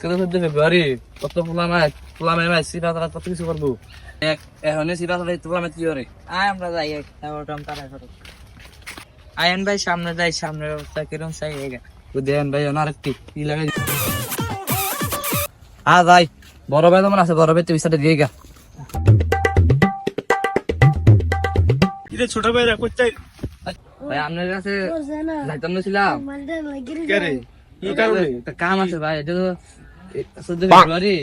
ফেব্রুয়ারি কত কত কিছু করবো এখন কি করে আমরা যাই আয়ন ভাই সামনে যাই, সামনের ব্যবস্থা কিরম চাই দেন ভাই আরেকটি কি লাগাই ভাই বড় ভাই তোমার আছে, বড় ভাই তুই সাথে দিয়ে গা ছোট ভাইরা কোথায় ভাই আপনার কাছে যাইতাম না ছিলাম কি কারণে? একটা কাম আছে ভাই, এটা তো 14 ফেব্রুয়ারি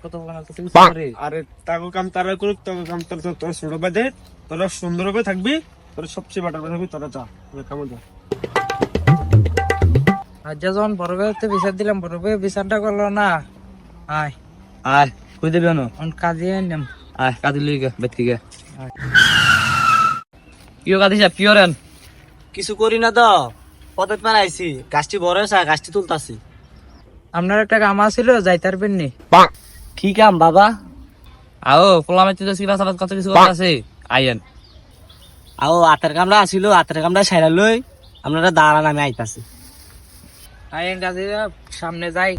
কত কিছু করে আরে তাকে কাম তারা করুক, তোকে কাম তোর ছোট ভাই দে, তোরা সুন্দর করে থাকবি, তোরা সবচেয়ে বাটার থাকবি, তোরা যা কামে যা। আর যখন বড় ভাইতে বিচার দিলাম, বড় ভাই বিচারটা করলো না। আয় আয় কই দেবে না কাজে নিলাম। আয় কাজে লই গা বেতি গা পিও কাজে যা পিওরেন কিছু করি না তো, পথের পার আইছি, গাছটি বড় হয়েছে, গাছটি তুলতাছি। আপনার একটা কাম ছিল, যাইতে পারবেন নি? কি কাম বাবা? আও পোলামে তো সিবা সালাত কত কিছু কথা আছে আইয়েন আও আতের কামড়া আসিল, আতের কামড়া সাইরা লই, আপনারা দাঁড়ান, আমি আইতাছি। আয়ন কাজে সামনে যাই।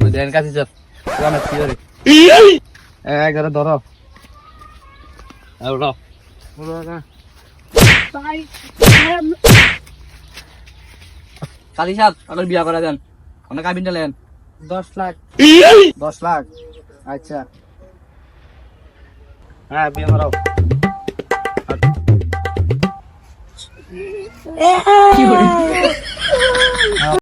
ওই দেন কাজে যা পোলামে পিওরে একবারে ধরো আও কালি সাহেব আপনার বিয়া করে দেন, অনেক আবিন দিলেন 10 লাখ। 10 লাখ আচ্ছা হ্যাঁ বিয়ে মারাও